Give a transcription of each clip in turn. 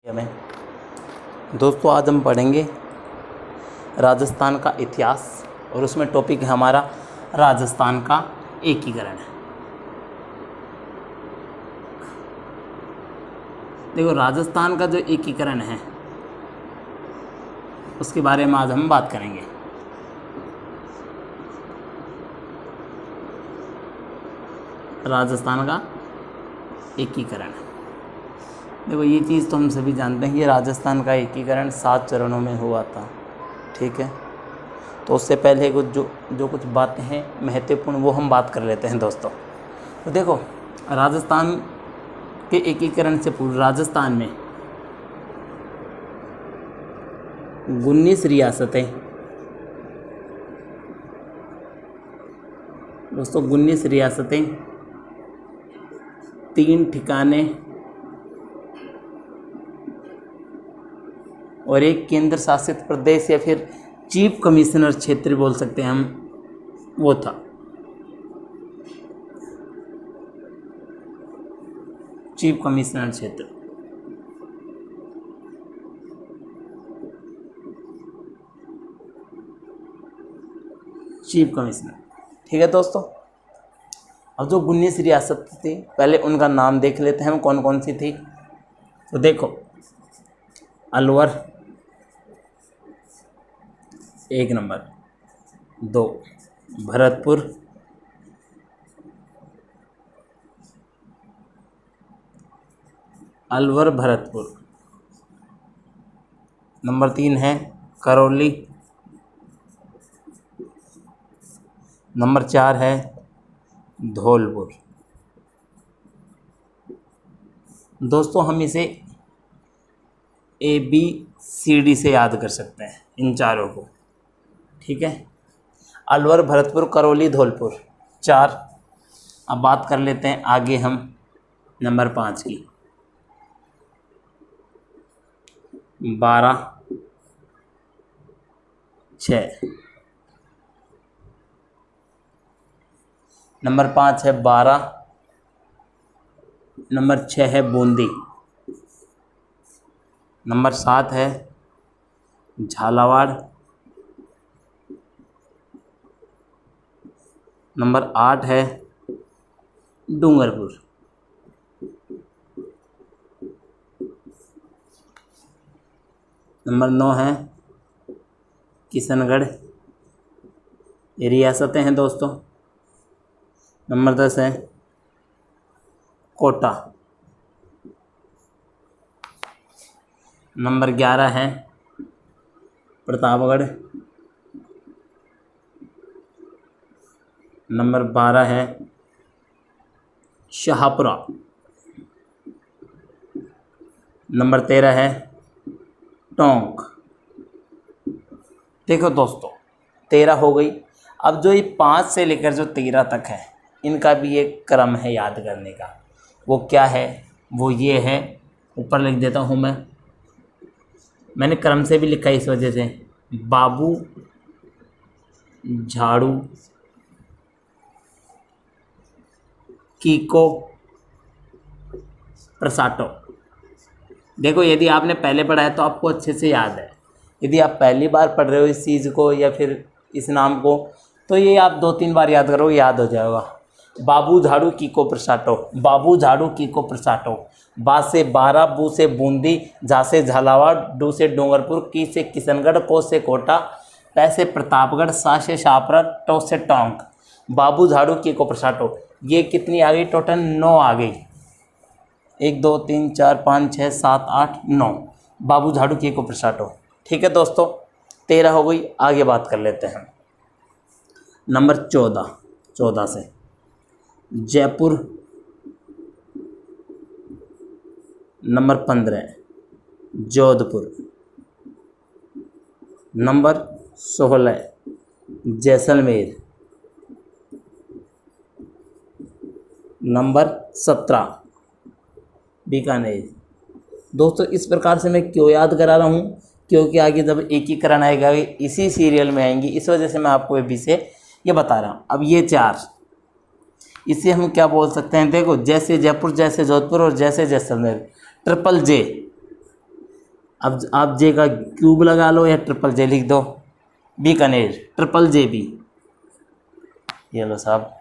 में दोस्तों आज हम पढ़ेंगे राजस्थान का इतिहास और उसमें टॉपिक है हमारा राजस्थान का एकीकरण। देखो राजस्थान का जो एकीकरण है उसके बारे में आज हम बात करेंगे। राजस्थान का एकीकरण, देखो ये चीज़ तो हम सभी जानते हैं, ये राजस्थान का एकीकरण 7 चरणों में हुआ था, ठीक है। तो उससे पहले कुछ जो कुछ बातें हैं महत्वपूर्ण वो हम बात कर लेते हैं दोस्तों। तो देखो राजस्थान के एकीकरण से पूर्व राजस्थान में 19 रियासतें दोस्तों 19 रियासतें, 3 ठिकाने और एक केंद्र शासित प्रदेश या फिर चीफ कमिश्नर क्षेत्र बोल सकते हैं हम, वो था। चीफ कमिश्नर क्षेत्र, चीफ कमिश्नर, ठीक है दोस्तों। अब जो 19 रियासत थी पहले उनका नाम देख लेते हैं हम कौन कौन सी थी। तो देखो अलवर 1 नंबर, 2 भरतपुर, अलवर भरतपुर, नंबर 3 है करौली, नंबर 4 है धौलपुर। दोस्तों हम इसे ABCD से याद कर सकते हैं इन चारों को, ठीक है। अलवर भरतपुर करौली धौलपुर 4। अब बात कर लेते हैं आगे हम नंबर 5 की। 12, 6, नंबर 5 है 12, नंबर 6 है बूंदी, नंबर 7 है झालावाड़, नंबर 8 है डूंगरपुर, नंबर 9 है किशनगढ़, ये रियासतें हैं दोस्तों। नंबर 10 है कोटा, नंबर 11 है प्रतापगढ़, नंबर 12 है शाहपुरा, नंबर 13 है टोंक। देखो दोस्तों 13 हो गई। अब जो ये 5 से लेकर जो 13 तक है इनका भी एक क्रम है याद करने का। वो क्या है? वो ये है, ऊपर लिख देता हूँ मैंने क्रम से भी लिखा है इस वजह से। बाबू, झाड़ू, कीको, प्रसाटो। देखो यदि आपने पहले पढ़ा है तो आपको अच्छे से याद है। यदि आप पहली बार पढ़ रहे हो इस चीज़ को या फिर इस नाम को तो ये आप 2-3 बार याद करो, याद हो जाएगा। बाबू झाड़ू कीको प्रसाटो, बाबू झाड़ू कीको प्रसाटो। बा से 12, बू से बूंदी, जा से झालावाड़, डू से डूंगरपुर, की से किशनगढ़, को से कोटा, पै से प्रतापगढ़, सा से शाहपुरा, टो से टोंक। बाबू झाड़ू कीको प्रसाटो। ये कितनी आ गई? टोटल 9 आ गई। 1 2 3 4 5 6 7 8 9 बाबू झाड़ू कीको प्रसाटो, ठीक है दोस्तों। 13 हो गई। आगे बात कर लेते हैं नंबर 14 से Jaipur, number 15 Jodhpur, number 16 Jaisalmer, number 17 Bikaner. दोस्तों इस प्रकार से मैं क्यों याद करा रहा हूँ? क्योंकि आगे जब एकीकरण आएगा इसी सीरियल में आएंगी, इस वजह से मैं आपको अभी से ये बता रहा हूँ। अब ये 4 इसे हम क्या बोल सकते हैं? देखो जैसे जयपुर, जैसे जोधपुर और जैसे जैसलमेर, ट्रिपल जे अब आप जे का क्यूब लगा लो या ट्रिपल जे लिख दो, बीकानेर ट्रिपल जे बी। ये लो साहब,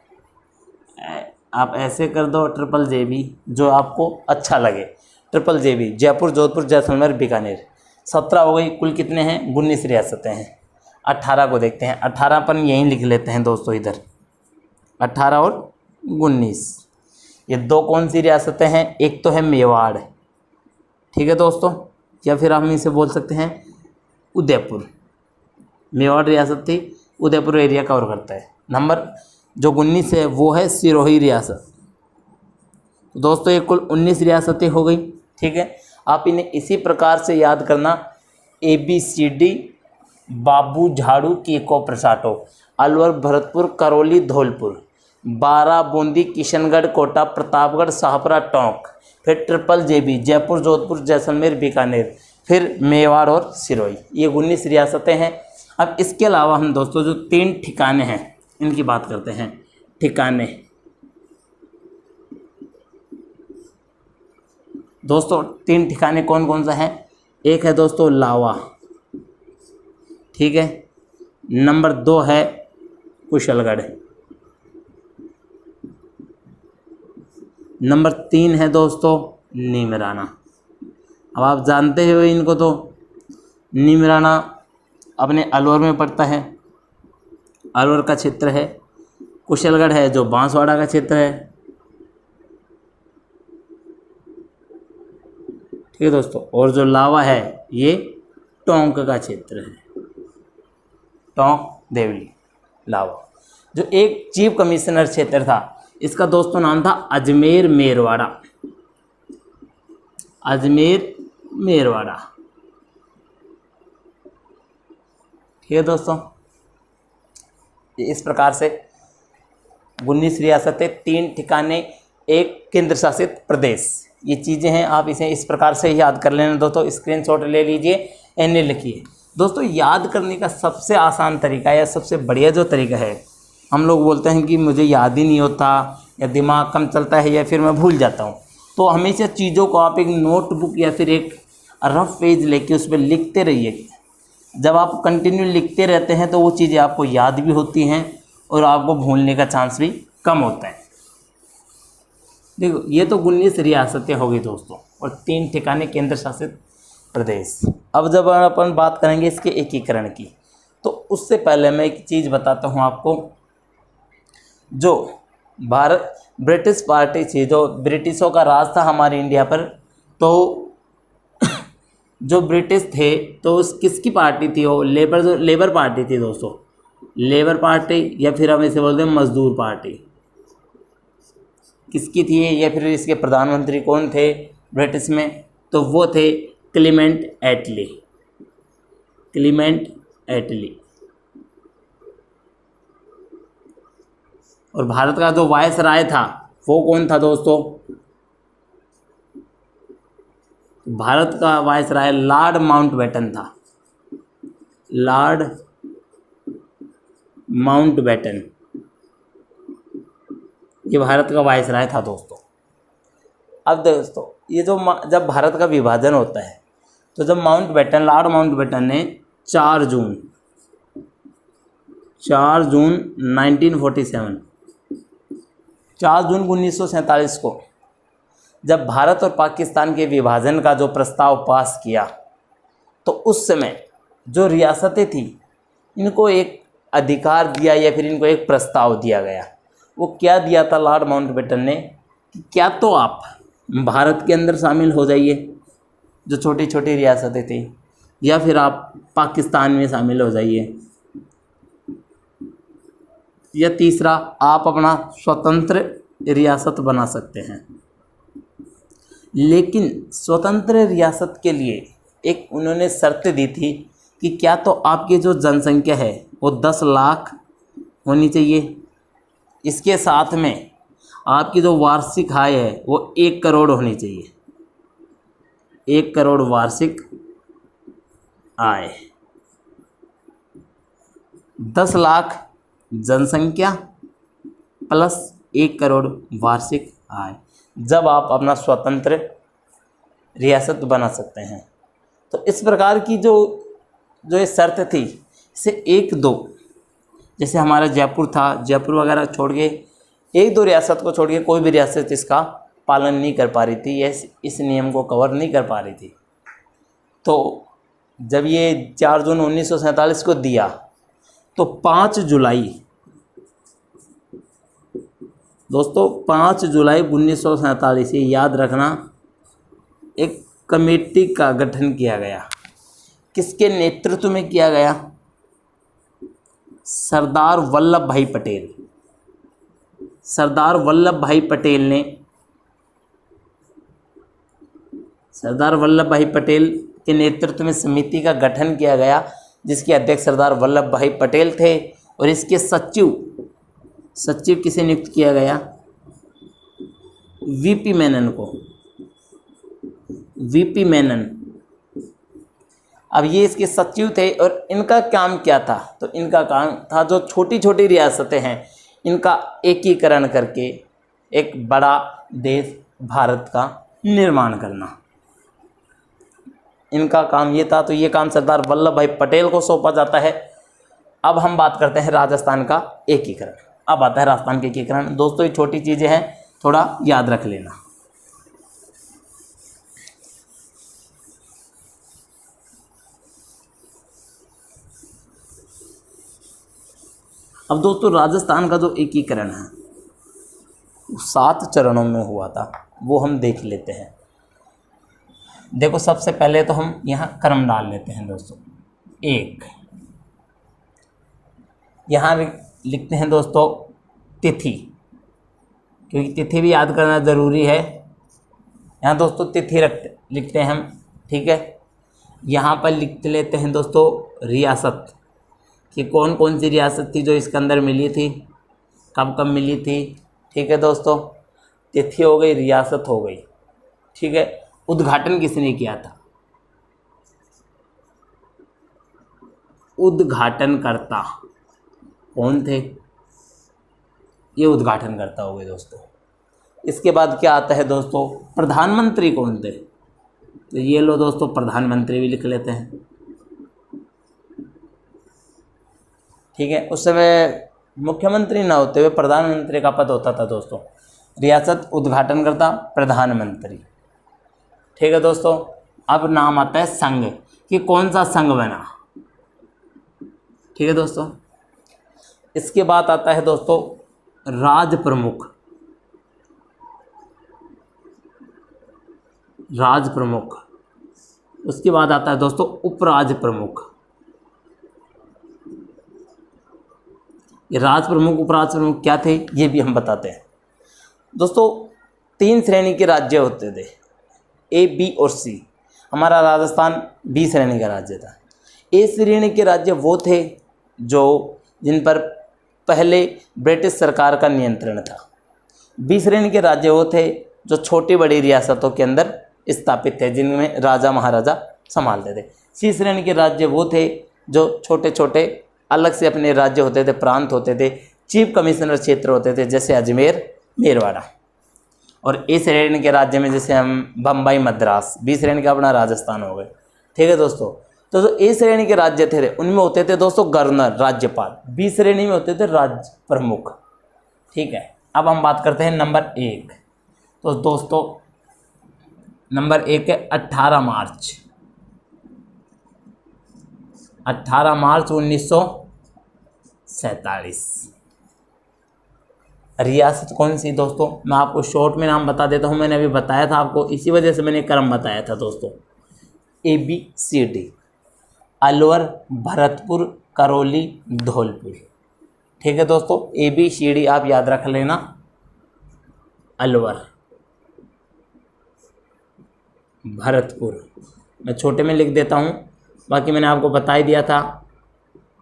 आप ऐसे कर दो ट्रिपल जे बी, जो आपको अच्छा लगे। Triple J B, Jaipur Jodhpur Jaisalmer Bikaner. 17 हो गई, कुल कितने हैं? 19 रियासतें हैं। 18 को देखते हैं, 18 अपन यहीं लिख लेते हैं दोस्तों इधर, 18 और 19। ये दो कौन सी रियासतें हैं? एक तो है मेवाड़, ठीक है दोस्तों, या फिर हम इसे बोल सकते हैं उदयपुर। मेवाड़ रियासत थी, उदयपुर एरिया कवर करता है। नंबर जो 19 है वो है सिरोही रियासत। दोस्तों ये कुल 19 रियासतें हो गई, ठीक है। आप इन्हें इसी प्रकार से याद करना, ABCD, बाबू झाड़ू कीको प्रसाटो, अलवर भरतपुर करौली धौलपुर, बारा बूंदी किशनगढ़ कोटा प्रतापगढ़ शाहपुरा टोंक, फिर ट्रिपल JB जयपुर जोधपुर जैसलमेर बीकानेर, फिर मेवाड़ और सिरोही। ये 19 रियासतें हैं। अब इसके अलावा हम दोस्तों जो 3 ठिकाने हैं इनकी बात करते हैं। ठिकाने दोस्तों 3 ठिकाने कौन कौन सा है? एक है दोस्तों लावा, ठीक है। नंबर 2 है कुशलगढ़। नंबर 3 है दोस्तों नीमराना। अब आप जानते हो इनको, तो नीमराना अपने अलवर में पड़ता है, अलवर का क्षेत्र है। कुशलगढ़ है जो बांसवाड़ा का क्षेत्र है, ठीक है दोस्तों। और जो लावा है ये टोंक का क्षेत्र है, टोंक देवली लावा। जो एक चीफ कमिश्नर क्षेत्र था इसका दोस्तों नाम था अजमेर मेरवाड़ा, अजमेर मेरवाड़ा, ठीक है दोस्तों। इस प्रकार से 19 रियासतें, 3 ठिकाने, एक केंद्र शासित प्रदेश, ये चीज़ें हैं। आप इसे इस प्रकार से याद कर लेना दोस्तों, स्क्रीनशॉट ले लीजिए, इन्हें लिखिए। दोस्तों याद करने का सबसे आसान तरीका या सबसे बढ़िया जो तरीका है, हम लोग बोलते हैं कि मुझे याद ही नहीं होता या दिमाग कम चलता है या फिर मैं भूल जाता हूँ, तो हमेशा चीज़ों को आप एक नोटबुक या फिर एक रफ पेज लेके उस पर लिखते रहिए। जब आप कंटिन्यू लिखते रहते हैं तो वो चीज़ें आपको याद भी होती हैं और आपको भूलने का चांस भी कम होता है। देखो ये तो 19 रियासतें हो गई दोस्तों और 3 ठिकाने केंद्र शासित प्रदेश। अब जब अपन बात करेंगे इसके एकीकरण की, तो उससे पहले मैं एक चीज़ बताता हूँ आपको। जो भारत ब्रिटिश पार्टी थी, जो ब्रिटिशों का राज था हमारे इंडिया पर, तो जो ब्रिटिश थे तो उस किसकी पार्टी थी? वो लेबर पार्टी थी दोस्तों, लेबर पार्टी, या फिर हम इसे बोलते हैं मजदूर पार्टी। किसकी थी ये? या फिर इसके प्रधानमंत्री कौन थे ब्रिटिश में? तो वो थे क्लीमेंट एटली, क्लीमेंट एटली। और भारत का जो वायसराय था वो कौन था दोस्तों? भारत का वायसराय लॉर्ड माउंटबेटन था, लॉर्ड माउंटबेटन, ये भारत का वायसराय था दोस्तों। अब दोस्तों ये जो जब भारत का विभाजन होता है तो जब माउंटबेटन, लॉर्ड माउंटबेटन ने 4 जून 1947, 4 जून 1947 को जब भारत और पाकिस्तान के विभाजन का जो प्रस्ताव पास किया, तो उस समय जो रियासतें थी इनको एक अधिकार दिया या फिर इनको एक प्रस्ताव दिया गया। वो क्या दिया था लॉर्ड माउंटबेटन ने? कि क्या तो आप भारत के अंदर शामिल हो जाइए जो छोटी छोटी रियासतें थी, या फिर आप पाकिस्तान में शामिल हो जाइए, या तीसरा आप अपना स्वतंत्र रियासत बना सकते हैं। लेकिन स्वतंत्र रियासत के लिए एक उन्होंने शर्त दी थी कि क्या तो आपकी जो जनसंख्या है वो 10 लाख होनी चाहिए, इसके साथ में आपकी जो वार्षिक आय है वो 1 करोड़ होनी चाहिए, 1 करोड़ वार्षिक आय, 10 लाख जनसंख्या प्लस 1 करोड़ वार्षिक आय, जब आप अपना स्वतंत्र रियासत बना सकते हैं। तो तो इस प्रकार की जो जो ये शर्त थी, इसे 1-2, जैसे हमारा जयपुर था, जयपुर वगैरह छोड़ के 1-2 रियासत को छोड़ के कोई भी रियासत इसका पालन नहीं कर पा रही थी, इस नियम को कवर नहीं कर पा रही थी। तो जब ये 4 जून 1947 को दिया, तो 5 जुलाई दोस्तों, 5 जुलाई 1947, ये याद रखना, एक कमेटी का गठन किया गया। किसके नेतृत्व में किया गया? सरदार वल्लभ भाई पटेल। सरदार वल्लभ भाई पटेल ने, सरदार वल्लभ भाई पटेल के नेतृत्व में समिति का गठन किया गया, जिसके अध्यक्ष सरदार वल्लभ भाई पटेल थे। और इसके सचिव किसे नियुक्त किया गया? वीपी मेनन को। वीपी मेनन, अब ये इसके सचिव थे। और इनका काम क्या था? तो इनका काम था जो छोटी छोटी रियासतें हैं इनका एकीकरण करके एक बड़ा देश भारत का निर्माण करना, इनका काम ये था। तो ये काम सरदार वल्लभ भाई पटेल को सौंपा जाता है। अब हम बात करते हैं राजस्थान का एकीकरण। अब आता है राजस्थान का एकीकरण। दोस्तों ये छोटी चीज़ें हैं, थोड़ा याद रख लेना। अब दोस्तों राजस्थान का जो एकीकरण है 7 चरणों में हुआ था, वो हम देख लेते हैं। देखो सबसे पहले तो हम यहाँ क्रम डाल लेते हैं दोस्तों। 1, यहाँ लिखते हैं दोस्तों तिथि, क्योंकि तिथि भी याद करना ज़रूरी है। यहाँ दोस्तों तिथि लिखते हैं हम, ठीक है। यहाँ पर लिख लेते हैं दोस्तों रियासत, कि कौन कौन सी रियासत थी जो इसके अंदर मिली थी, कब कब मिली थी, ठीक है दोस्तों। तिथि हो गई, रियासत हो गई, ठीक है। उद्घाटन किसने किया था? उद्घाटनकर्ता कौन थे? ये उद्घाटनकर्ता हो गए दोस्तों। इसके बाद क्या आता है दोस्तों? प्रधानमंत्री कौन थे? तो ये लो दोस्तों, प्रधानमंत्री भी लिख लेते हैं, ठीक है। उस समय मुख्यमंत्री ना होते हुए प्रधानमंत्री का पद होता था दोस्तों। रियासत, उद्घाटनकर्ता, प्रधानमंत्री, ठीक है दोस्तों। अब नाम आता है संघ, कि कौन सा संघ बना, ठीक है दोस्तों। इसके बाद आता है दोस्तों राज प्रमुख। राज प्रमुख, उसके बाद आता है दोस्तों उपराज प्रमुख। ये राज प्रमुख, उपराज प्रमुख क्या थे ये भी हम बताते हैं दोस्तों। 3 श्रेणी के राज्य होते थे, A, B और C। हमारा राजस्थान B श्रेणी का राज्य था। A श्रेणी के राज्य वो थे जिन पर पहले ब्रिटिश सरकार का नियंत्रण था। B श्रेणी के राज्य वो थे जो छोटी बड़ी रियासतों के अंदर स्थापित थे, जिनमें राजा महाराजा संभालते थे। C श्रेणी के राज्य वो थे जो छोटे छोटे अलग से अपने राज्य होते थे, प्रांत होते थे, चीफ कमिश्नर क्षेत्र होते थे, जैसे अजमेर, मेरवाड़ा। और ए श्रेणी के राज्य में जैसे हम बम्बई, मद्रास। बी श्रेणी का अपना राजस्थान हो गए, ठीक है दोस्तों। तो जो ए श्रेणी के राज्य थे उनमें होते थे दोस्तों गवर्नर, राज्यपाल। बी श्रेणी में होते थे राज्य प्रमुख, ठीक है। अब हम बात करते हैं नंबर 1। तो दोस्तों नंबर 1 है 18 मार्च। 18 मार्च 1947। रियासत कौन सी दोस्तों? मैं आपको शॉर्ट में नाम बता देता हूँ, मैंने अभी बताया था आपको, इसी वजह से मैंने क्रम बताया था दोस्तों। ABCD, अलवर, भरतपुर, करौली, धौलपुर, ठीक है दोस्तों। ABCD आप याद रख लेना। अलवर, भरतपुर, मैं छोटे में लिख देता हूँ, बाकी मैंने आपको बता ही दिया था।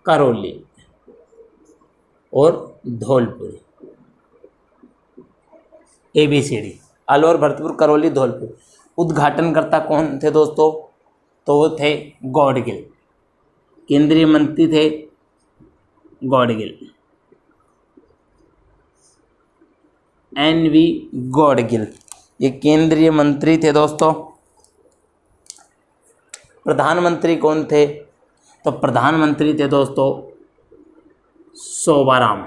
करौली और धौलपुर। ABCD, अलवर, भरतपुर, करौली, धौलपुर। उद्घाटनकर्ता कौन थे दोस्तों? तो वो थे गॉडगिल, केंद्रीय मंत्री थे गॉडगिल, NV गॉडगिल, ये केंद्रीय मंत्री थे दोस्तों। प्रधानमंत्री कौन थे? तो प्रधानमंत्री थे दोस्तों शोभाराम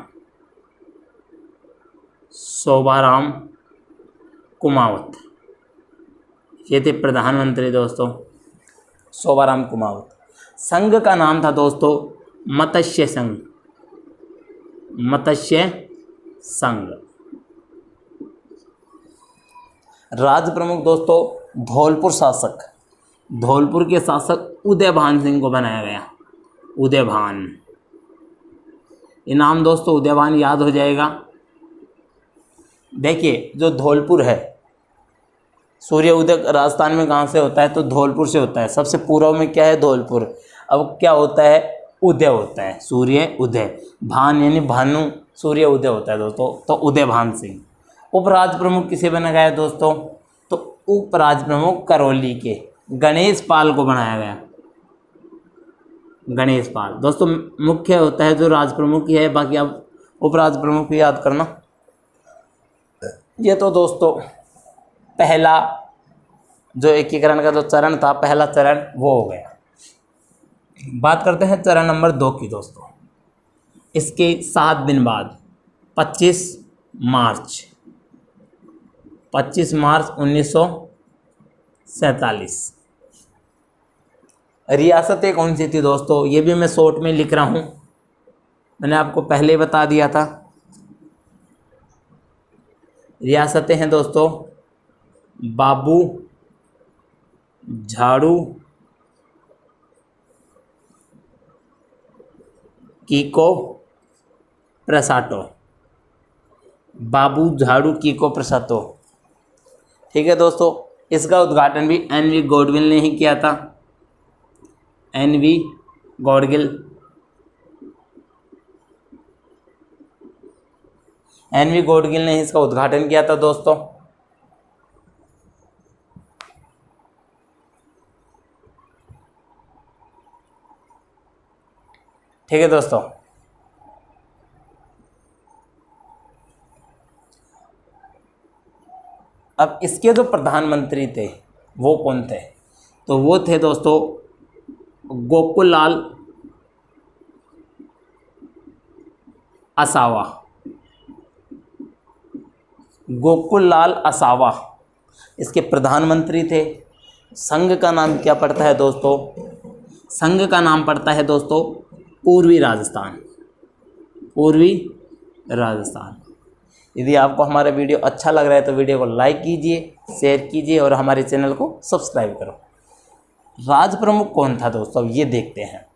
कुमावत। ये थे प्रधानमंत्री दोस्तों शोभाराम कुमावत। संघ का नाम था दोस्तों मत्स्य संघ। राज प्रमुख दोस्तों धौलपुर के शासक उदयभान सिंह को बनाया गया। उदयभान, ये नाम दोस्तों उदयभान याद हो जाएगा। देखिए जो धौलपुर है, सूर्य उदय राजस्थान में कहाँ से होता है? तो धौलपुर से होता है। सबसे पूर्व में क्या है? धौलपुर। अब क्या होता है? उदय होता है, सूर्य उदय। भान यानी भानु, सूर्य उदय होता है दोस्तों, तो उदयभान सिंह। उपराज प्रमुख किसे बनाया गया दोस्तों? तो उपराज प्रमुख करौली के गणेश पाल को बनाया गया। गणेश पाल दोस्तों मुख्य होता है जो राज प्रमुख ही है, बाकी आप उपराज प्रमुख भी याद करना। ये तो दोस्तों पहला जो एकीकरण का जो चरण था, पहला चरण वो हो गया। बात करते हैं चरण नंबर 2 की दोस्तों। इसके 7 दिन बाद 25 मार्च 1947 रियासतें कौन सी थी दोस्तों? ये भी मैं शॉर्ट में लिख रहा हूँ, मैंने आपको पहले ही बता दिया था। रियासतें हैं दोस्तों बाबू, झाड़ू, कीको, प्रसाटो। बाबू, झाड़ू, कीको, प्रसाटो। ठीक है दोस्तों, इसका उद्घाटन भी एन.वी. गॉडगिल ने ही किया था। एन.वी. गॉडगिल ने इसका उद्घाटन किया था दोस्तों। ठीक है दोस्तों, अब इसके जो प्रधानमंत्री थे वो कौन थे? तो वो थे दोस्तों गोकुललाल असावा। गोकुललाल असावा इसके प्रधानमंत्री थे। संघ का नाम क्या पड़ता है दोस्तों? संघ का नाम पड़ता है दोस्तों पूर्वी राजस्थान। पूर्वी राजस्थान। यदि आपको हमारा वीडियो अच्छा लग रहा है तो वीडियो को लाइक कीजिए, शेयर कीजिए और हमारे चैनल को सब्सक्राइब करो। राज प्रमुख कौन था दोस्तों? ये देखते हैं।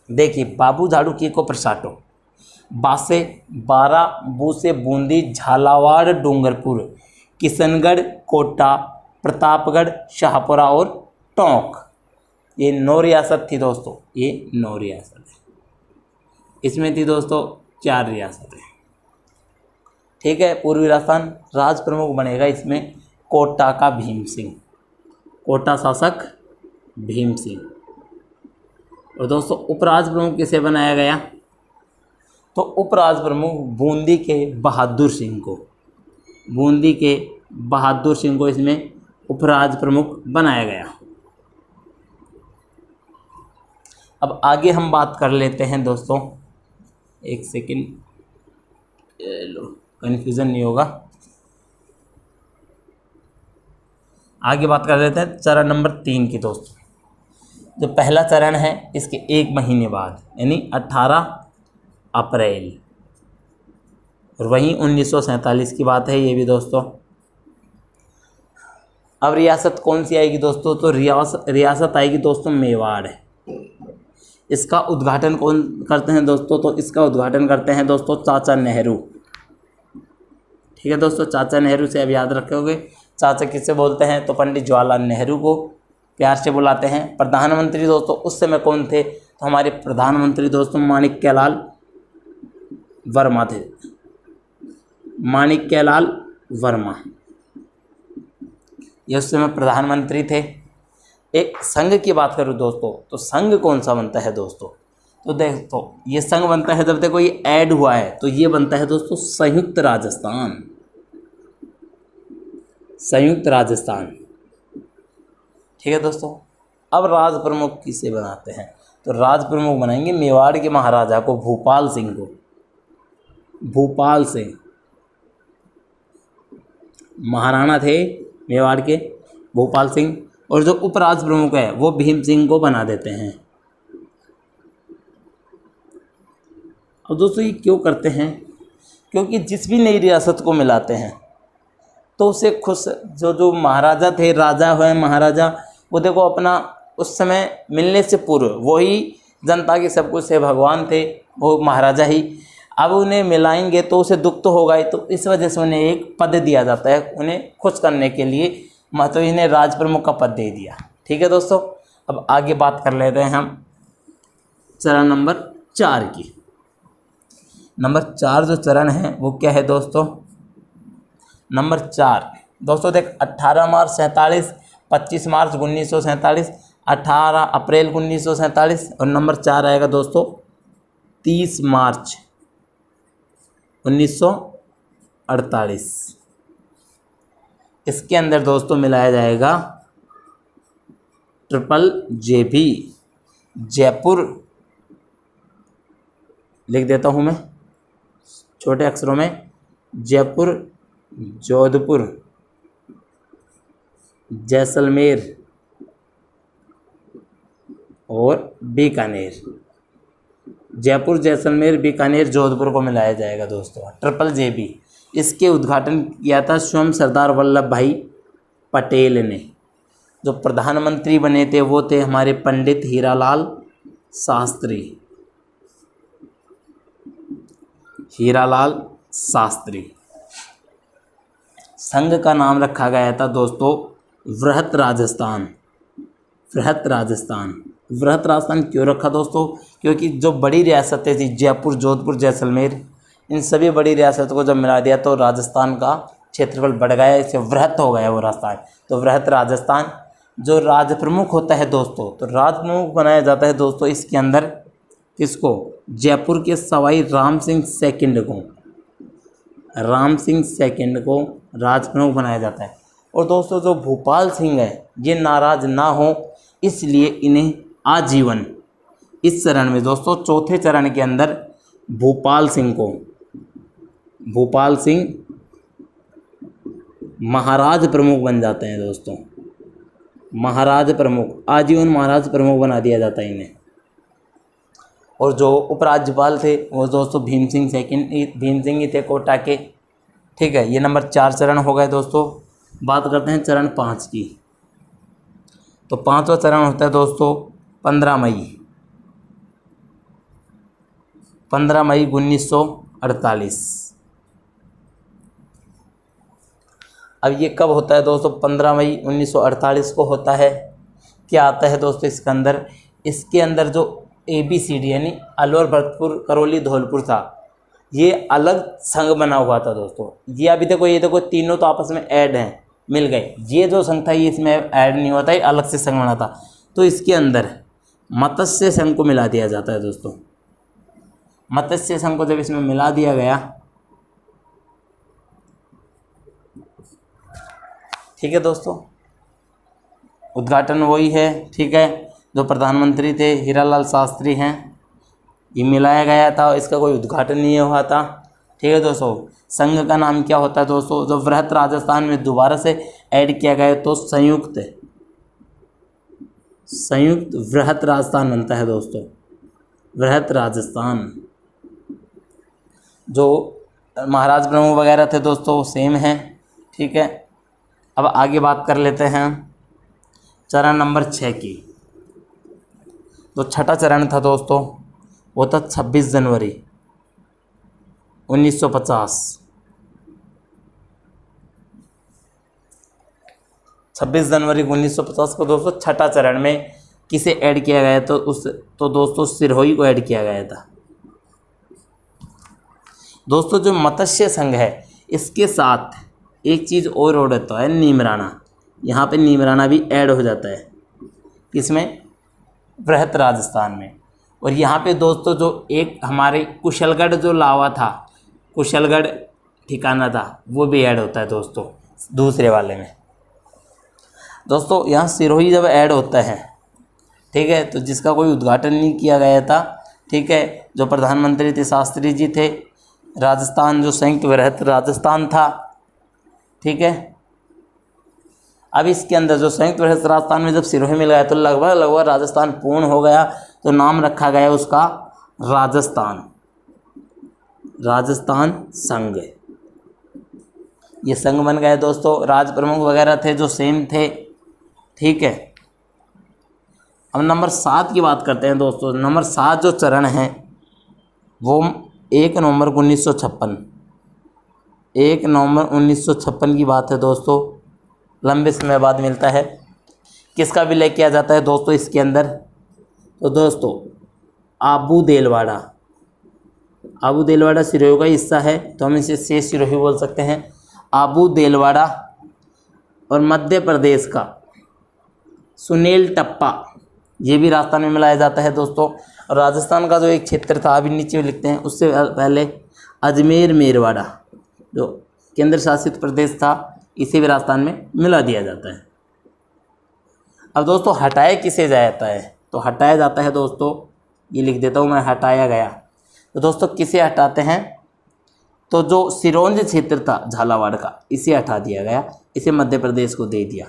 देखिए, बाबू, झाड़ू, कीको, प्रसाटो। बासे, बारा, बूसे, बूंदी, झालावाड़, डूंगरपुर, किशनगढ़, कोटा, प्रतापगढ़, शाहपुरा और टोंक। ये 9 रियासत थी दोस्तों। ये 9 रियासत है। इसमें थी दोस्तों 4 रियासतें। ठीक है, पूर्वी राजस्थान। राज प्रमुख बनेगा इसमें कोटा का भीम सिंह। कोटा शासक भीम सिंह। और दोस्तों उपराज प्रमुख किसे बनाया गया? तो उपराज प्रमुख बूंदी के बहादुर सिंह को। बूंदी के बहादुर सिंह को इसमें उपराज प्रमुख बनाया गया। अब आगे हम बात कर लेते हैं दोस्तों, एक सेकंड, लो कन्फ्यूज़न नहीं होगा। आगे बात कर लेते हैं चरण नंबर 3 की दोस्तों। जो पहला चरण है इसके 1 महीने बाद यानी 18 अप्रैल, और वहीं 1947 की बात है ये भी दोस्तों। अब रियासत कौन सी आएगी दोस्तों? तो रियासत आएगी दोस्तों मेवाड़। इसका उद्घाटन कौन करते हैं दोस्तों? तो इसका उद्घाटन करते हैं दोस्तों चाचा नेहरू। ठीक है दोस्तों, चाचा नेहरू से अब याद रखोगे। चाचा किससे बोलते हैं? तो पंडित जवाहरलाल नेहरू को प्यार से बुलाते हैं। प्रधानमंत्री दोस्तों उस समय कौन थे? तो हमारे प्रधानमंत्री दोस्तों माणिक्यलाल वर्मा थे। माणिक्यलाल वर्मा ये उस समय प्रधानमंत्री थे। एक संघ की बात करूँ दोस्तों, तो संघ कौन सा बनता है दोस्तों? तो देखो ये संघ बनता है जब देखो ये ऐड हुआ है तो ये बनता है दोस्तों संयुक्त राजस्थान। संयुक्त राजस्थान। ठीक है दोस्तों, अब राज प्रमुख किसे बनाते हैं, तो राज प्रमुख बनाएंगे मेवाड़ के महाराजा को, भूपाल सिंह को। भूपाल सिंह महाराणा थे मेवाड़ के, भूपाल सिंह। और जो उपराज प्रमुख है वो भीम सिंह को बना देते हैं। अब दोस्तों ये क्यों करते हैं, क्योंकि जिस भी नई रियासत को मिलाते हैं तो उसे खुश, जो महाराजा थे, राजा हुए महाराजा, वो देखो अपना उस समय मिलने से पूर्व वही जनता के सब कुछ से भगवान थे, वो महाराजा ही। अब उन्हें मिलाएंगे तो उसे दुख तो होगा ही, तो इस वजह से उन्हें एक पद दिया जाता है उन्हें खुश करने के लिए, तो इन्हें राज प्रमुख का पद दे दिया। ठीक है दोस्तों, अब आगे बात कर लेते हैं हम चरण नंबर 4 की। नंबर 4 जो चरण है वो क्या है दोस्तों, नंबर 4 दोस्तों देख 18 मार्च 47, 25 मार्च 1947, 18 अप्रैल 1947 और नंबर 4 आएगा दोस्तों 30 मार्च 1948। इसके अंदर दोस्तों मिलाया जाएगा JB, जयपुर लिख देता हूँ मैं छोटे अक्षरों में, जयपुर, जोधपुर, जैसलमेर और बीकानेर। जयपुर, जैसलमेर, बीकानेर, जोधपुर को मिलाया जाएगा दोस्तों JB। इसके उद्घाटन किया था स्वयं सरदार वल्लभ भाई पटेल ने। जो प्रधानमंत्री बने थे वो थे हमारे पंडित हीरालाल शास्त्री। हीरालाल शास्त्री। संघ का नाम रखा गया था दोस्तों वृहत राजस्थान। वृहत राजस्थान, वृहत राजस्थान क्यों रखा दोस्तों, क्योंकि जो बड़ी रियासतें थी जयपुर, जोधपुर, जैसलमेर, इन सभी बड़ी रियासतों को जब मिला दिया तो राजस्थान का क्षेत्रफल बढ़ गया, इससे वृहत हो गया वो राजस्थान। तो वृहत राजस्थान। जो राज प्रमुख होता है दोस्तों, तो राज प्रमुख बनाया जाता है दोस्तों इसके अंदर किसको, जयपुर के सवाई राम सिंह सेकंड को, राम सिंह सेकंड को राज प्रमुख बनाया जाता है। और दोस्तों जो भूपाल सिंह है ये नाराज ना हो इसलिए इन्हें आजीवन, इस चरण में दोस्तों चौथे चरण के अंदर भूपाल सिंह को, भूपाल सिंह महाराज प्रमुख बन जाते हैं दोस्तों। महाराज प्रमुख, आजीवन महाराज प्रमुख बना दिया जाता है इन्हें। और जो उपराज्यपाल थे वो दोस्तों भीम सिंह ही थे कोटा के। ठीक है, ये नंबर 4 चरण हो गए दोस्तों। बात करते हैं चरण 5 की। तो 5वां चरण होता है दोस्तों 15 मई 1948। अब ये कब होता है दोस्तों, 15 मई 1948 को होता है। क्या आता है दोस्तों इसके अंदर, इसके अंदर जो ABCD यानी अलवर, भरतपुर, करौली, धौलपुर था, ये अलग संघ बना हुआ था दोस्तों। ये अभी देखो, ये देखो तीनों तो आपस में ऐड हैं, मिल गए। ये जो संघ था ये इसमें ऐड नहीं होता, ये अलग से संघ बना था। तो इसके अंदर मत्स्य संघ को मिला दिया जाता है दोस्तों। मत्स्य संघ को जब इसमें मिला दिया गया, ठीक है दोस्तों, उद्घाटन वही है। ठीक है, जो प्रधानमंत्री थे हीरालाल शास्त्री हैं, ये मिलाया गया था, इसका कोई उद्घाटन नहीं हुआ था। ठीक है दोस्तों, संघ का नाम क्या होता है दोस्तों, जो वृहत राजस्थान में दोबारा से ऐड किया गया तो संयुक्त वृहत राजस्थान बनता है दोस्तों। वृहत राजस्थान। जो महाराज प्रमुख वगैरह थे दोस्तों वो सेम हैं। ठीक है, अब आगे बात कर लेते हैं चरण नंबर 6 की। तो छठा चरण था दोस्तों वो था 26 जनवरी 1950। 26 जनवरी 1950 को दोस्तों छठा चरण में किसे ऐड किया गया तो दोस्तों सिरोही को ऐड किया गया था। दोस्तों जो मत्स्य संघ है इसके साथ एक चीज़ और होता है, नीमराना। यहाँ पे नीमराना भी ऐड हो जाता है, इसमें वृहत राजस्थान में। और यहाँ पे दोस्तों जो एक हमारे कुशलगढ़ जो लावा था, कुशलगढ़ ठिकाना था, वो भी ऐड होता है दोस्तों दूसरे वाले में। दोस्तों यहाँ सिरोही जब ऐड होता है ठीक है, तो जिसका कोई उद्घाटन नहीं किया गया था। ठीक है, जो प्रधानमंत्री थे शास्त्री जी थे। राजस्थान जो संयुक्त वृहत राजस्थान था। ठीक है, अब इसके अंदर जो संयुक्त वृहत राजस्थान में जब सिरोही मिल गया तो लगभग राजस्थान पूर्ण हो गया, तो नाम रखा गया उसका राजस्थान संघ। ये संघ बन गए दोस्तों। राज प्रमुख वगैरह थे जो सेम थे। ठीक है, अब नंबर 7 की बात करते हैं दोस्तों। नंबर 7 जो चरण है वो 1 नवंबर 1956 1 नवंबर 1956 की बात है दोस्तों। लंबे समय बाद मिलता है। किसका विलय किया जाता है दोस्तों इसके अंदर? तो दोस्तों आबू देलवाड़ा सिरोही का हिस्सा है, तो हम इसे शेष सिरोही बोल सकते हैं। आबू देलवाड़ा। और मध्य प्रदेश का सुनील टप्पा, ये भी राजस्थान में मिलाया जाता है दोस्तों। और राजस्थान का जो एक क्षेत्र था, अभी नीचे लिखते हैं, उससे पहले अजमेर मेरवाड़ा जो केंद्र शासित प्रदेश था, इसे भी राजस्थान में मिला दिया जाता है। अब दोस्तों हटाया किसे जाता है? तो हटाया जाता है दोस्तों, ये लिख देता हूँ मैं, हटाया गया। तो दोस्तों किसे हटाते हैं? तो जो सिरोंज क्षेत्र था झालावाड़ का, इसे हटा दिया गया, इसे मध्य प्रदेश को दे दिया।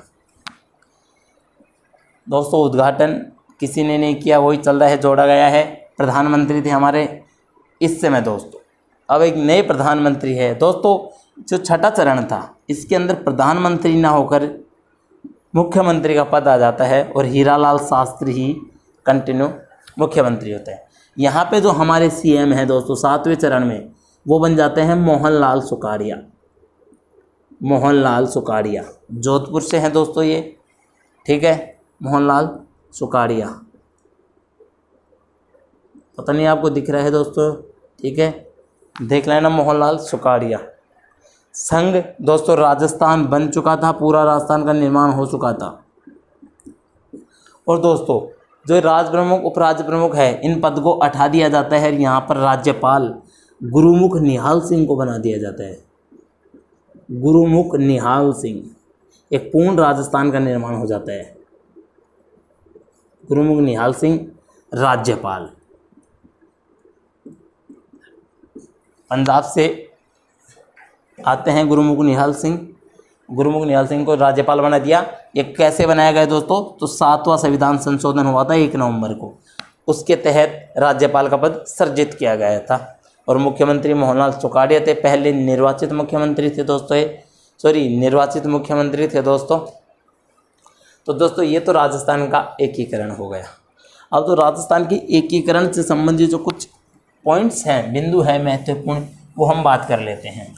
दोस्तों उद्घाटन किसी ने नहीं किया, वही चल रहा है, जोड़ा गया है। प्रधानमंत्री थे हमारे इस समय दोस्तों। अब एक नए प्रधानमंत्री है दोस्तों। जो छठा चरण था, इसके अंदर प्रधानमंत्री ना होकर मुख्यमंत्री का पद आ जाता है, और हीरालाल शास्त्री ही कंटिन्यू मुख्यमंत्री होते हैं। यहाँ पे जो हमारे सीएम हैं दोस्तों 7वें चरण में, वो बन जाते हैं मोहनलाल सुकाड़िया। जोधपुर से हैं दोस्तों ये। ठीक है, मोहनलाल सुकाड़िया, पता नहीं आपको दिख रहा है दोस्तों। ठीक है, देख लेना, मोहनलाल सुकाड़िया। संघ दोस्तों राजस्थान बन चुका था, पूरा राजस्थान का निर्माण हो चुका था। और दोस्तों जो राज प्रमुख उपराज्य प्रमुख है, इन पद को हटा दिया जाता है। यहाँ पर राज्यपाल गुरुमुख निहाल सिंह को बना दिया जाता है। गुरुमुख निहाल सिंह, एक पूर्ण राजस्थान का निर्माण हो जाता है। गुरुमुख निहाल सिंह राज्यपाल। पंजाब से आते हैं गुरुमुख निहाल सिंह को राज्यपाल बना दिया। ये कैसे बनाया गया दोस्तों? तो 7वां संविधान संशोधन हुआ था 1 नवंबर को, उसके तहत राज्यपाल का पद सृजित किया गया था। और मुख्यमंत्री मोहनलाल सुकाड़िया थे, पहले निर्वाचित मुख्यमंत्री थे दोस्तों। निर्वाचित मुख्यमंत्री थे दोस्तों। तो दोस्तों ये तो राजस्थान का एकीकरण हो गया। अब तो राजस्थान के एकीकरण से संबंधित जो कुछ पॉइंट्स हैं, बिंदु हैं महत्वपूर्ण, वो हम बात कर लेते हैं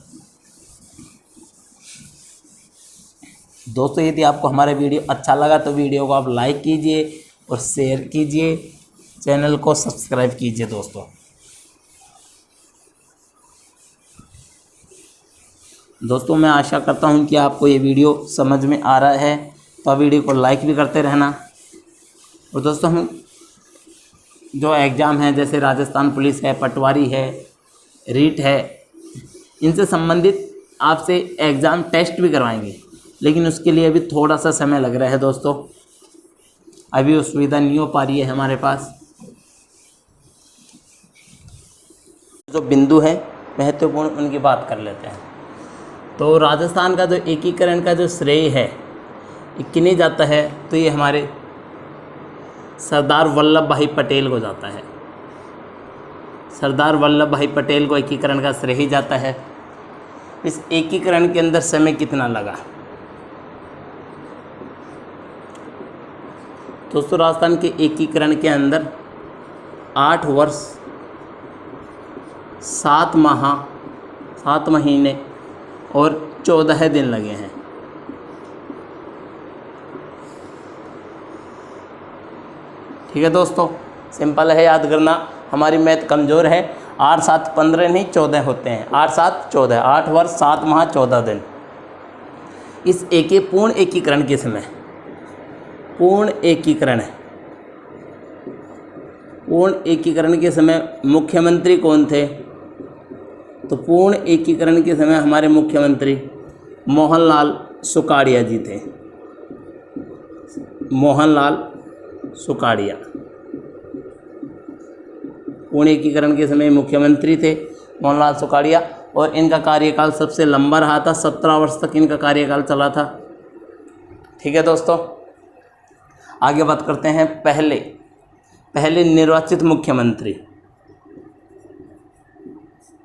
दोस्तों। यदि आपको हमारा वीडियो अच्छा लगा तो वीडियो को आप लाइक कीजिए और शेयर कीजिए, चैनल को सब्सक्राइब कीजिए दोस्तों। मैं आशा करता हूं कि आपको ये वीडियो समझ में आ रहा है, तो वीडियो को लाइक भी करते रहना। और दोस्तों हम जो एग्ज़ाम हैं, जैसे राजस्थान पुलिस है, पटवारी है, रीट है, इनसे संबंधित आपसे एग्ज़ाम टेस्ट भी करवाएंगे, लेकिन उसके लिए अभी थोड़ा सा समय लग रहा है दोस्तों। अभी वो सुविधा नहीं हो पा रही है हमारे पास। जो बिंदु हैं महत्वपूर्ण, उनकी बात कर लेते हैं। तो राजस्थान का जो एकीकरण का जो श्रेय है ये किन्हें जाता है? तो ये हमारे सरदार वल्लभ भाई पटेल को जाता है। सरदार वल्लभ भाई पटेल को एकीकरण का श्रेय ही जाता है। इस एकीकरण के अंदर समय कितना लगा? दोस्तों राजस्थान के एकीकरण के अंदर 8 वर्ष 7 माह 7 महीने और 14 दिन लगे हैं। ठीक है दोस्तों, सिंपल है याद करना। हमारी मैथ कमज़ोर है। 8 7 15 नहीं 14 होते हैं। 8 7 14, 8 वर्ष 7 माह 14 दिन। इस पूर्ण एकीकरण के समय पूर्ण एकीकरण के समय मुख्यमंत्री कौन थे? तो पूर्ण एकीकरण के समय हमारे मुख्यमंत्री मोहनलाल सुकाड़िया जी थे। मोहनलाल सुखाड़िया। पूर्ण एकीकरण के समय मुख्यमंत्री थे मोहनलाल सुखाड़िया, और इनका कार्यकाल सबसे लंबा रहा था, 17 वर्ष तक इनका कार्यकाल चला था। ठीक है दोस्तों, आगे बात करते हैं पहले निर्वाचित मुख्यमंत्री।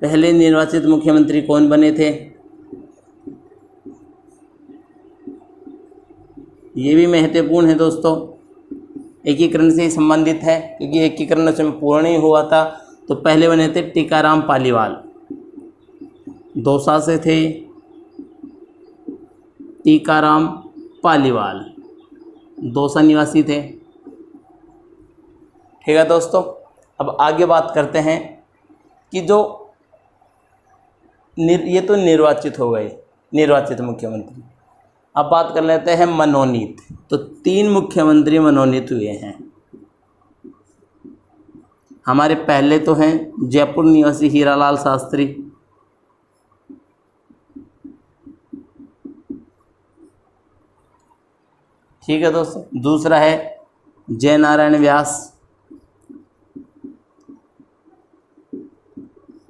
पहले निर्वाचित मुख्यमंत्री कौन बने थे? ये भी महत्वपूर्ण है दोस्तों, एकीकरण से संबंधित है, क्योंकि एकीकरण उस समय पूर्ण ही हुआ था। तो पहले बने थे टीकाराम पालीवाल, दौसा से थे टीकाराम पालीवाल, दौसा निवासी थे। ठीक है दोस्तों, अब आगे बात करते हैं कि जो ये तो निर्वाचित हो गए, निर्वाचित मुख्यमंत्री। अब बात कर लेते हैं मनोनीत। तो 3 मुख्यमंत्री मनोनीत हुए हैं हमारे। पहले तो हैं जयपुर निवासी हीरालाल शास्त्री, ठीक है दोस्तों। दूसरा है जयनारायण व्यास,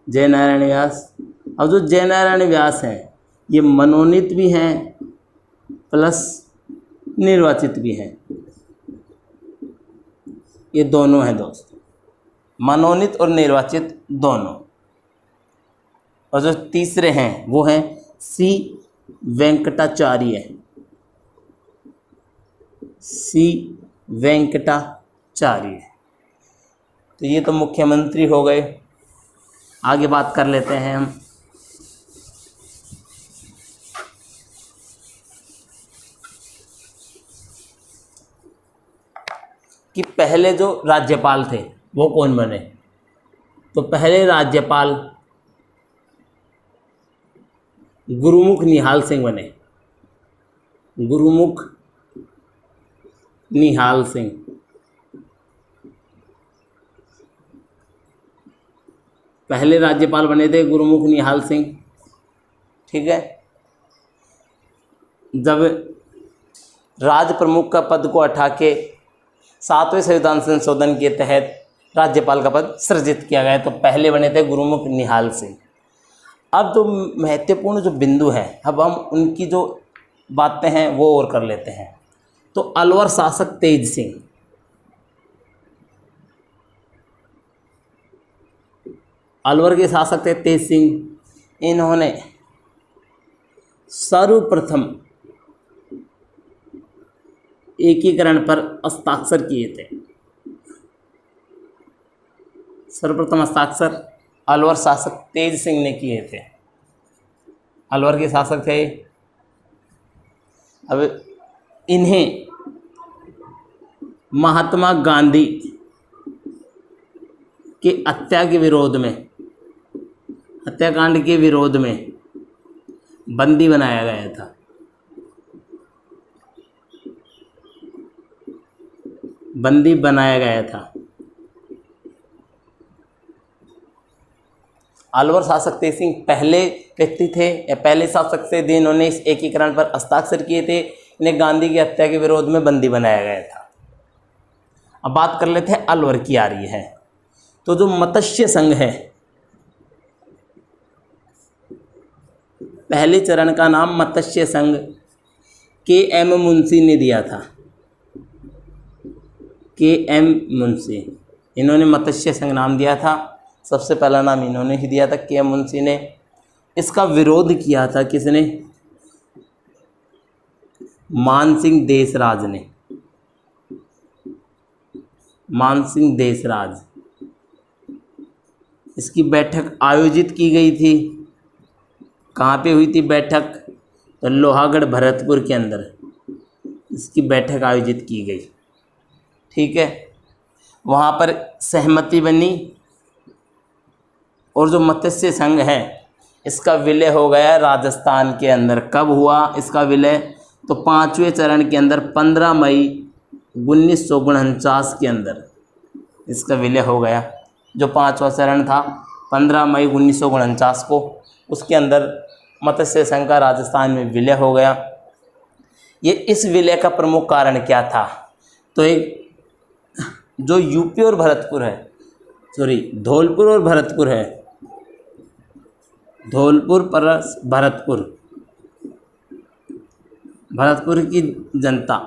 जयनारायण व्यास। अब जो जयनारायण व्यास हैं ये मनोनीत भी हैं प्लस निर्वाचित भी हैं, ये दोनों हैं दोस्तों, मनोनीत और निर्वाचित दोनों। और जो तीसरे हैं वो हैं सी वेंकटाचार्य, सी वेंकटाचार्य। तो ये तो मुख्यमंत्री हो गए। आगे बात कर लेते हैं हम कि पहले जो राज्यपाल थे वो कौन बने। तो पहले राज्यपाल गुरुमुख निहाल सिंह बने, गुरुमुख निहाल सिंह। पहले राज्यपाल बने थे गुरुमुख निहाल सिंह। ठीक है, जब राज प्रमुख का पद को हटा के 7वें संविधान संशोधन के तहत राज्यपाल का पद सृजित किया गया, तो पहले बने थे गुरुमुख निहाल सिंह। अब जो महत्वपूर्ण जो बिंदु है, अब हम उनकी जो बातें हैं वो और कर लेते हैं। तो अलवर शासक तेज सिंह, अलवर के शासक थे तेज सिंह। इन्होंने सर्वप्रथम एकीकरण पर हस्ताक्षर किए थे। सर्वप्रथम हस्ताक्षर अलवर शासक तेज सिंह ने किए थे, अलवर के शासक थे। अब इन्हें महात्मा गांधी के हत्या के विरोध में, हत्याकांड के विरोध में बंदी बनाया गया था। बंदी बनाया गया था। अलवर शासक तेज सिंह पहले व्यक्ति थे या पहले शासक थे जिन्होंने इस एकीकरण पर हस्ताक्षर किए थे। इन्हें गांधी की हत्या के विरोध में बंदी बनाया गया था। अब बात कर लेते हैं अलवर की आ रही है। तो जो मत्स्य संघ है, पहले चरण का नाम मत्स्य संघ के.एम. मुंशी ने दिया था। के.एम. मुंशी, इन्होंने मत्स्य संघ नाम दिया था। सबसे पहला नाम इन्होंने ही दिया था, के.एम. मुंशी ने। इसका विरोध किया था किसने? मानसिंह देशराज ने, मानसिंह देशराज। इसकी बैठक आयोजित की गई थी। कहाँ पे हुई थी बैठक? तो लोहागढ़ भरतपुर के अंदर इसकी बैठक आयोजित की गई। ठीक है, वहाँ पर सहमति बनी और जो मत्स्य संघ है इसका विलय हो गया राजस्थान के अंदर। कब हुआ इसका विलय? तो 5वें चरण के अंदर 15 मई 1949 के अंदर इसका विलय हो गया। जो 5वां चरण था 15 मई 1949 को, उसके अंदर मत्स्य संघ का राजस्थान में विलय हो गया। ये इस विलय का प्रमुख कारण क्या था? तो एक जो यूपी और भरतपुर है, सॉरी धौलपुर और भरतपुर है, धौलपुर प्लस भरतपुर, भरतपुर की जनता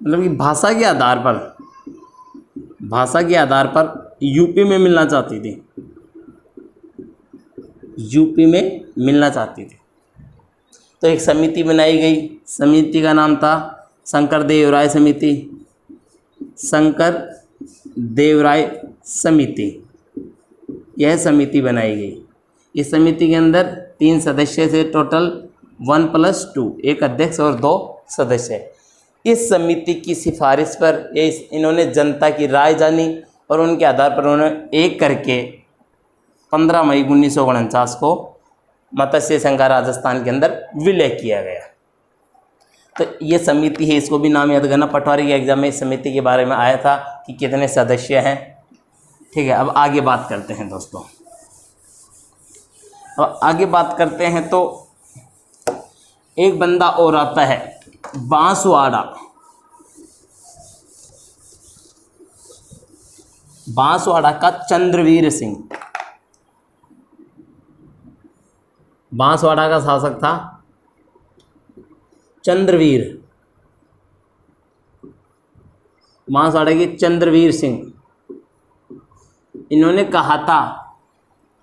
मतलब कि भाषा के आधार पर यूपी में मिलना चाहती थी, यूपी में मिलना चाहती थी। तो एक समिति बनाई गई, समिति का नाम था शंकर देवराय समिति, शंकर देवराय समिति। यह समिति बनाई गई। इस समिति के अंदर 3 सदस्य थे, टोटल 1+2, एक अध्यक्ष और 2 सदस्य। इस समिति की सिफारिश पर इन्होंने जनता की राय जानी और उनके आधार पर उन्होंने एक करके 15 मई 1949 को मत्स्य संघ राजस्थान के अंदर विलय किया गया। तो ये समिति है, इसको भी नाम याद करना। पटवारी के एग्जाम में इस समिति के बारे में आया था कि कितने सदस्य हैं। ठीक है, अब आगे बात करते हैं दोस्तों। अब आगे बात करते हैं तो एक बंदा और आता है, बांसवाड़ा। बांसवाड़ा का चंद्रवीर सिंह, बांसवाड़ा का शासक था चंद्रवीर, बांसवाड़ा के चंद्रवीर सिंह। इन्होंने कहा था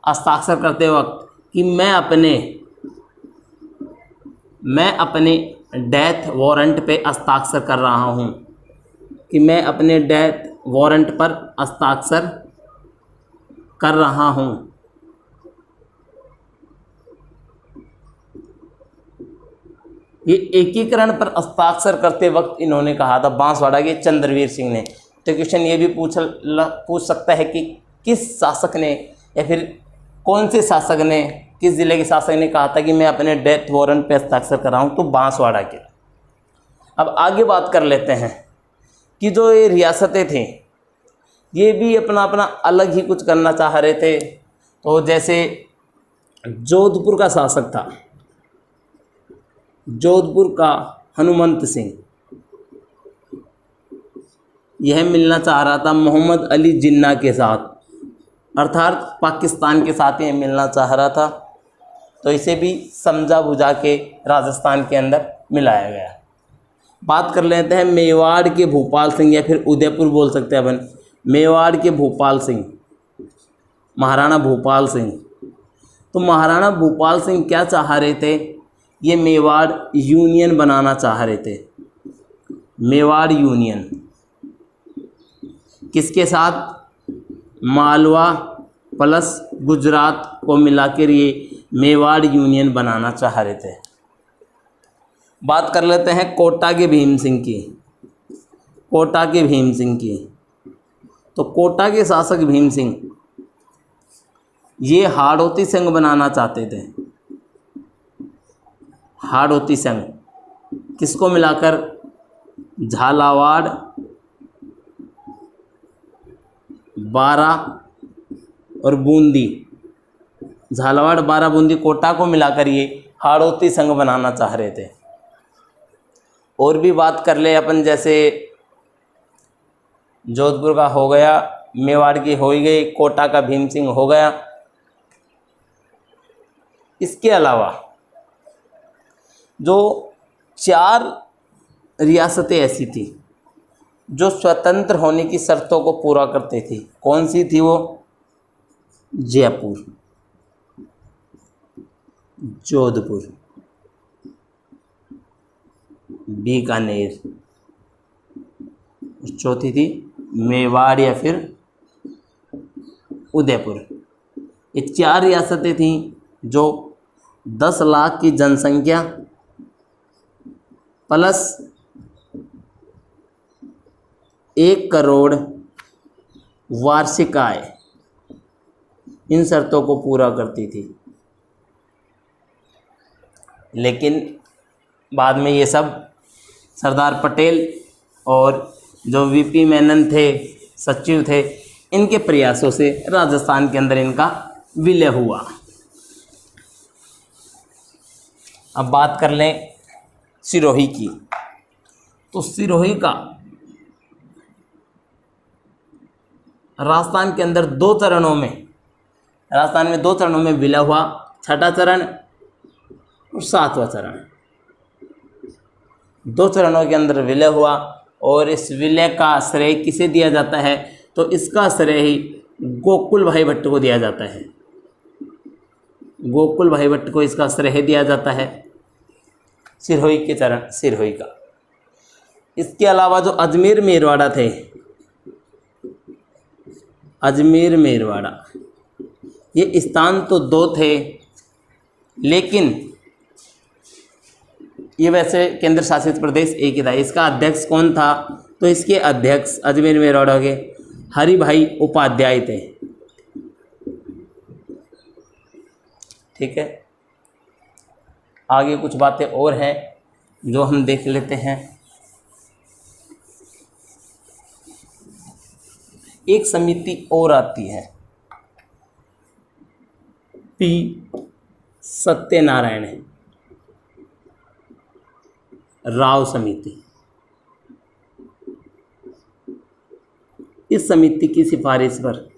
हस्ताक्षर करते वक्त कि मैं अपने डेथ वारंट पे हस्ताक्षर कर रहा हूँ, कि मैं अपने डेथ वारंट पर हस्ताक्षर कर रहा हूँ। ये एकीकरण पर हस्ताक्षर करते वक्त इन्होंने कहा था, बांसवाड़ा के चंद्रवीर सिंह ने। तो क्वेश्चन ये भी पूछ सकता है कि किस शासक ने या फिर कौन से शासक ने, किस ज़िले के शासक ने कहा था कि मैं अपने डेथ वारंट पे हस्ताक्षर कर रहा हूँ? तो बांसवाड़ा के। अब आगे बात कर लेते हैं कि जो ये रियासतें थी ये भी अपना अपना अलग ही कुछ करना चाह रहे थे। तो जैसे जोधपुर का शासक था, जोधपुर का हनुमंत सिंह, यह मिलना चाह रहा था मोहम्मद अली जिन्ना के साथ, अर्थात पाकिस्तान के साथ ये मिलना चाह रहा था। तो इसे भी समझा बुझा के राजस्थान के अंदर मिलाया गया। बात कर लेते हैं मेवाड़ के भूपाल सिंह, या फिर उदयपुर बोल सकते हैं अपन, मेवाड़ के भूपाल सिंह, महाराणा भूपाल सिंह। तो महाराणा भूपाल सिंह क्या चाह रहे थे? ये मेवाड़ यूनियन बनाना चाह रहे थे। मेवाड़ यूनियन किसके साथ? मालवा प्लस गुजरात को मिलाकर ये मेवाड़ यूनियन बनाना चाह रहे थे। बात कर लेते हैं कोटा के भीम सिंह की, कोटा के भीम सिंह की। तो कोटा के शासक भीम सिंह ये हाड़ौती संघ बनाना चाहते थे। हाड़ौती संघ किसको मिलाकर? झालावाड़, बारा और बूंदी, झालावाड़, बारा, बूंदी, कोटा को मिलाकर ये हाड़ौती संघ बनाना चाह रहे थे। और भी बात कर ले अपन, जैसे जोधपुर का हो गया, मेवाड़ की हो ही गई, कोटा का भीम सिंह हो गया। इसके अलावा जो 4 रियासतें ऐसी थी जो स्वतंत्र होने की शर्तों को पूरा करती थी, कौन सी थी वो? जयपुर, जोधपुर, बीकानेर, चौथी थी मेवाड़ या फिर उदयपुर। ये 4 रियासतें थीं जो 10 लाख की जनसंख्या प्लस 1 करोड़ वार्षिक आय, इन शर्तों को पूरा करती थी। लेकिन बाद में ये सब सरदार पटेल और जो वीपी मेनन थे, सचिव थे, इनके प्रयासों से राजस्थान के अंदर इनका विलय हुआ। अब बात कर लें सिरोही की। तो सिरोही का राजस्थान के अंदर 2 चरणों में, राजस्थान में 2 चरणों में विलय हुआ, छठा चरण और 7वां चरण। 2 चरणों के अंदर विलय हुआ और इस विलय का श्रेय किसे दिया जाता है? तो इसका श्रेय ही गोकुल भाई भट्ट को दिया जाता है। गोकुल भाई भट्ट को इसका श्रेय दिया जाता है, सिरहोई के चरण, सिरहोई का। इसके अलावा जो अजमेर मेरवाड़ा थे, अजमेर मेरवाड़ा, ये स्थान तो 2 थे, लेकिन ये वैसे केंद्र शासित प्रदेश एक ही था। इसका अध्यक्ष कौन था? तो इसके अध्यक्ष अजमेर मेरवाड़ा के हरि भाई उपाध्याय थे। ठीक है, आगे कुछ बातें और हैं जो हम देख लेते हैं। एक समिति और आती है, पी सत्यनारायण राव समिति। इस समिति की सिफारिश पर,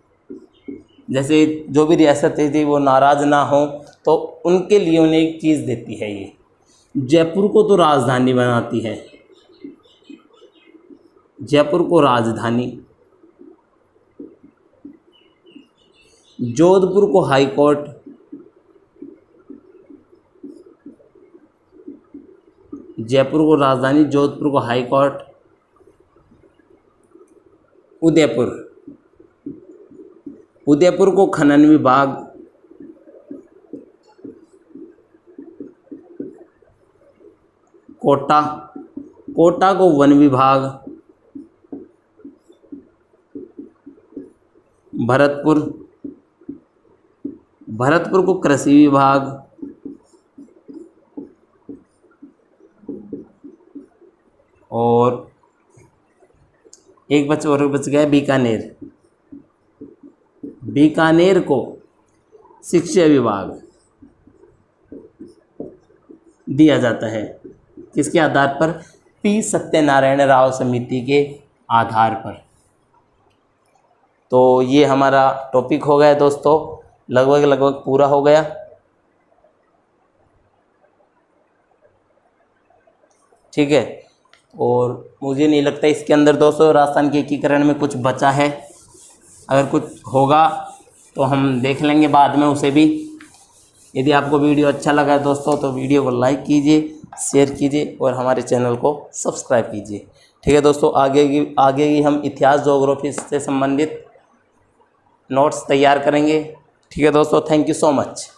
जैसे जो भी रियासतें थी वो नाराज़ ना हो तो उनके लिए उन्हें एक चीज़ देती है। ये जयपुर को तो राजधानी बनाती है, जयपुर को राजधानी, जोधपुर को हाई कोर्ट, जयपुर को राजधानी, जोधपुर को हाई कोर्ट, उदयपुर को खनन विभाग, कोटा को वन विभाग, भरतपुर को कृषि विभाग, और एक बच गया बीकानेर को शिक्षा विभाग दिया जाता है। किसके आधार पर? पी सत्यनारायण राव समिति के आधार पर। तो ये हमारा टॉपिक हो गया दोस्तों, लगभग पूरा हो गया। ठीक है, और मुझे नहीं लगता इसके अंदर दोस्तों राजस्थान के एकीकरण में कुछ बचा है। अगर कुछ होगा तो हम देख लेंगे बाद में उसे भी। यदि आपको वीडियो अच्छा लगा है दोस्तों तो वीडियो को लाइक कीजिए, शेयर कीजिए और हमारे चैनल को सब्सक्राइब कीजिए। ठीक है दोस्तों, आगे की हम इतिहास ज्योग्राफी से संबंधित नोट्स तैयार करेंगे। ठीक है दोस्तों, थैंक यू सो मच।